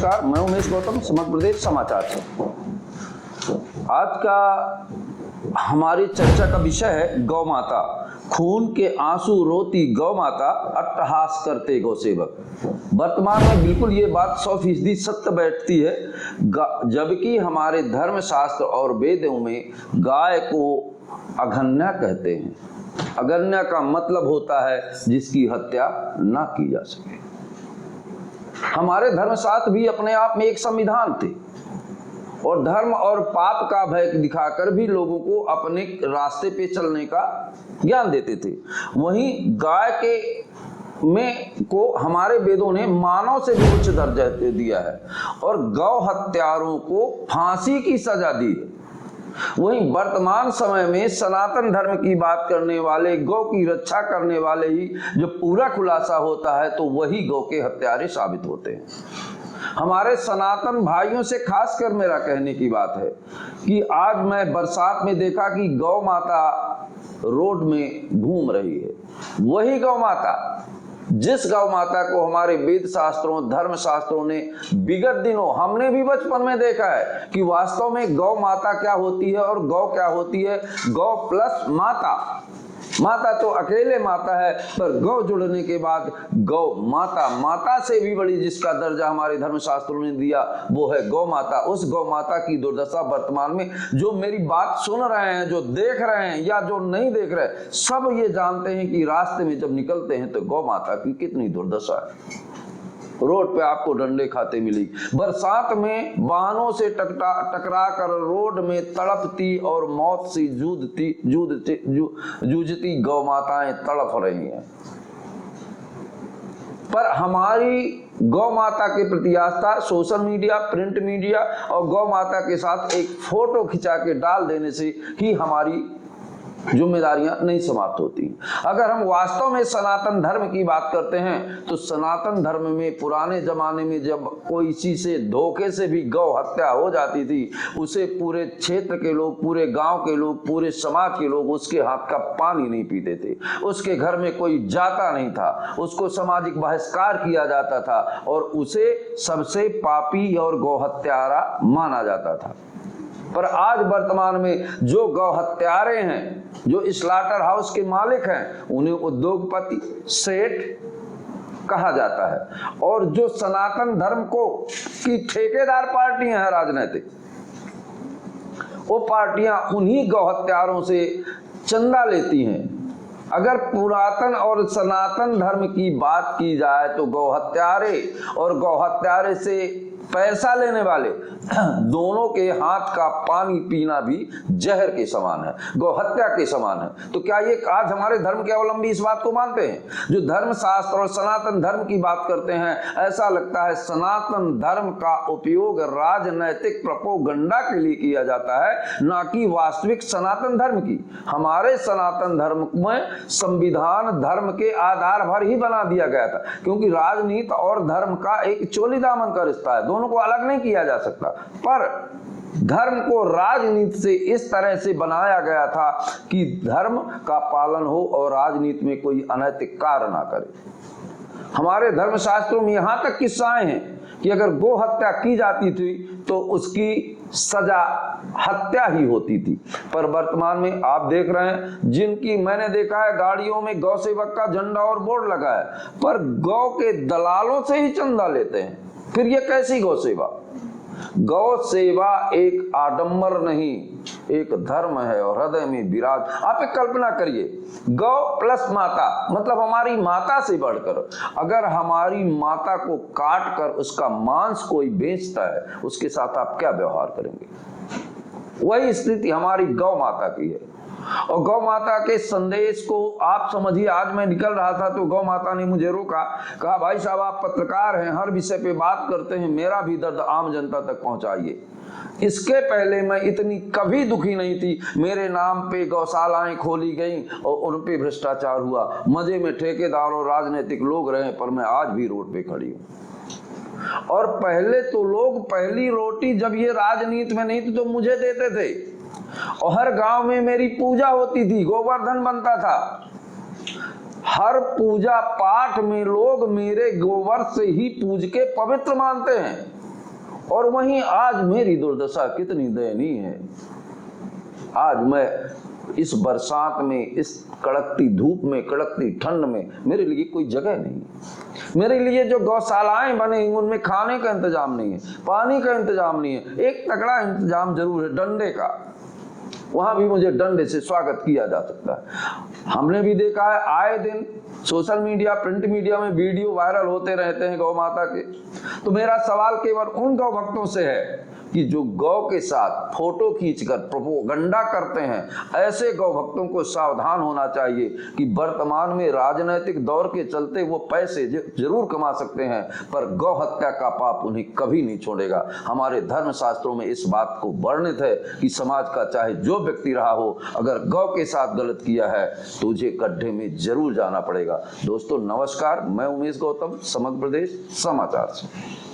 नमस्कार, मैं उमेश गौतम, समग्र प्रदेश समाचार से। आज का हमारी चर्चा का विषय है गौ माता। खून के आंसू रोती गौ माता, अट्टहास करते गौ सेवक। वर्तमान में बिल्कुल ये बात 100% सत्य बैठती है, जबकि हमारे धर्म शास्त्र और वेदों में गाय को अघन्या कहते हैं। अघन्या का मतलब होता है जिसकी हत्या ना की जा सके। हमारे धर्मशास्त्र भी अपने आप में एक संविधान थे और धर्म और पाप का भय दिखाकर भी लोगों को अपने रास्ते पे चलने का ज्ञान देते थे। वहीं गाय के में को हमारे वेदों ने मानव से भी उच्च दर्जा दिया है और गौ हत्यारों को फांसी की सजा दी है। वहीं वर्तमान समय में सनातन धर्म की बात करने वाले, गौ की रक्षा करने वाले ही जो पूरा खुलासा होता है तो वही गौ के हत्यारे साबित होते हैं। हमारे सनातन भाइयों से खासकर मेरा कहने की बात है कि आज मैं बरसात में देखा कि गौ माता रोड में घूम रही है। वही गौ माता, जिस गौ माता को हमारे वेद शास्त्रों, धर्म शास्त्रों ने विगत दिनों, हमने भी बचपन में देखा है कि वास्तव में गौ माता क्या होती है और गौ क्या होती है। गौ प्लस माता, माता तो अकेले माता है, पर गौ जुड़ने के बाद गौ माता, माता से भी बड़ी जिसका दर्जा हमारे धर्म शास्त्रों ने दिया वो है गौ माता। उस गौ माता की दुर्दशा वर्तमान में जो मेरी बात सुन रहे हैं, जो देख रहे हैं या जो नहीं देख रहे, सब ये जानते हैं कि रास्ते में जब निकलते हैं तो गौ माता की कितनी दुर्दशा है। रोड पे आपको डंडे खाते मिलेगी। बरसात में वाहनों से टकरा कर रोड में तड़पती और मौत से जूझती गौ माताएं तड़प रही हैं। पर हमारी गौ माता के प्रति आस्था सोशल मीडिया, प्रिंट मीडिया और गौ माता के साथ एक फोटो खिंचा के डाल देने से ही हमारी जिम्मेदारियां नहीं समाप्त होती। अगर हम वास्तव में सनातन धर्म की बात करते हैं तो सनातन धर्म में पुराने जमाने में जब कोई इसी से धोखे से भी गौ हत्या हो जाती थी, उसे पूरे क्षेत्र के लोग, पूरे गांव के लोग, पूरे समाज के लोग उसके हाथ का पानी नहीं पीते थे। उसके घर में कोई जाता नहीं था, उसको सामाजिक बहिष्कार किया जाता था और उसे सबसे पापी और गौ हत्यारा माना जाता था। पर आज वर्तमान में जो गौ हत्यारे हैं, जो स्लॉटर हाउस के मालिक हैं, उन्हें उद्योगपति, सेठ कहा जाता है। और जो सनातन धर्म को की ठेकेदार पार्टियां हैं राजनीतिक, वो पार्टियां उन्हीं गौ हत्यारों से चंदा लेती हैं। अगर पुरातन और सनातन धर्म की बात की जाए तो गौ हत्यारे और गौ हत्यारे से पैसा लेने वाले दोनों के हाथ का पानी पीना भी जहर के समान है, गौ हत्या के समान है। तो क्या ये आज हमारे धर्म के अवलंबी इस बात को मानते हैं? जो धर्म शास्त्र और सनातन धर्म की बात करते हैं, ऐसा लगता है सनातन धर्म का उपयोग राजनैतिक प्रोपेगेंडा के लिए किया जाता है, ना कि वास्तविक सनातन धर्म की। हमारे सनातन धर्म में संविधान धर्म के आधार पर ही बना दिया गया था, क्योंकि राजनीति और धर्म का एक चोली दामन का रिश्ता है, दोनों को अलग नहीं किया जा सकता। पर धर्म को राजनीति से इस तरह से बनाया गया था कि धर्म का पालन हो और राजनीति में कोई अनैतिक कार्य ना करे। हमारे धर्म शास्त्रों में यहां तक किस्साएं हैं कि अगर गौ हत्या की जाती थी तो उसकी सजा हत्या ही होती थी। पर वर्तमान में आप देख रहे हैं, जिनकी मैंने देखा है गाड़ियों में गौ सेवक का झंडा और बोर्ड लगा है, पर गौ के दलालों से ही चंदा लेते हैं। फिर ये कैसी गौ सेवा? गौ सेवा एक आडंबर नहीं, एक धर्म है और हृदय में विराज। आप एक कल्पना करिए, गौ प्लस माता, मतलब हमारी माता से बढ़कर। अगर हमारी माता को काट कर उसका मांस कोई बेचता है, उसके साथ आप क्या व्यवहार करेंगे? वही स्थिति हमारी गौ माता की है। और गौ माता के संदेश को आप समझिए, आज मैं निकल रहा था तो गौ माता ने मुझे रोका, कहा भाई साहब आप पत्रकार हैं, हर विषय पे बात करते हैं, मेरा भी दर्द आम जनता तक पहुंचाइए। इसके पहले मैं इतनी कभी दुखी नहीं थी। मेरे नाम पे गौशालाएं खोली गई और उन पे भ्रष्टाचार हुआ, मजे में ठेकेदार और राजनीतिक लोग रहे, पर मैं आज भी रोड पे खड़ी हूँ। और पहले तो लोग पहली रोटी जब ये राजनीति में नहीं थी तो मुझे देते थे, और हर गांव में मेरी पूजा होती थी, गोवर्धन बनता था। हर पूजा पाठ में लोग मेरे गोबर से ही पूज के पवित्र मानते हैं। और वहीं आज मेरी दुर्दशा कितनी दयनीय है। आज मैं इस बरसात में, इस कड़कती धूप में, कड़कती ठंड में मेरे लिए कोई जगह नहीं है। मेरे लिए जो गौशालाएं बने उनमें खाने का इंतजाम नहीं है, पानी का इंतजाम नहीं है। एक तगड़ा इंतजाम जरूर है डंडे का, वहां भी मुझे डंडे से स्वागत किया जा सकता है। हमने भी देखा है आए दिन सोशल मीडिया, प्रिंट मीडिया में वीडियो वायरल होते रहते हैं गौ माता के। तो मेरा सवाल केवल उन गौ भक्तों से है कि जो गौ के साथ फोटो खींचकर प्रोपोगंडा करते हैं, ऐसे गौ भक्तों को सावधान होना चाहिए कि वर्तमान में राजनीतिक दौर के चलते वो पैसे जरूर कमा सकते हैं, पर गौ हत्या का पाप उन्हें कभी नहीं छोड़ेगा। हमारे धर्म शास्त्रों में इस बात को वर्णित है कि समाज का चाहे जो व्यक्ति रहा हो, अगर गौ के साथ गलत किया है तो तुझे गड्ढे में जरूर जाना पड़ेगा। दोस्तों नमस्कार, मैं उमेश गौतम, समग्र प्रदेश समाचार से।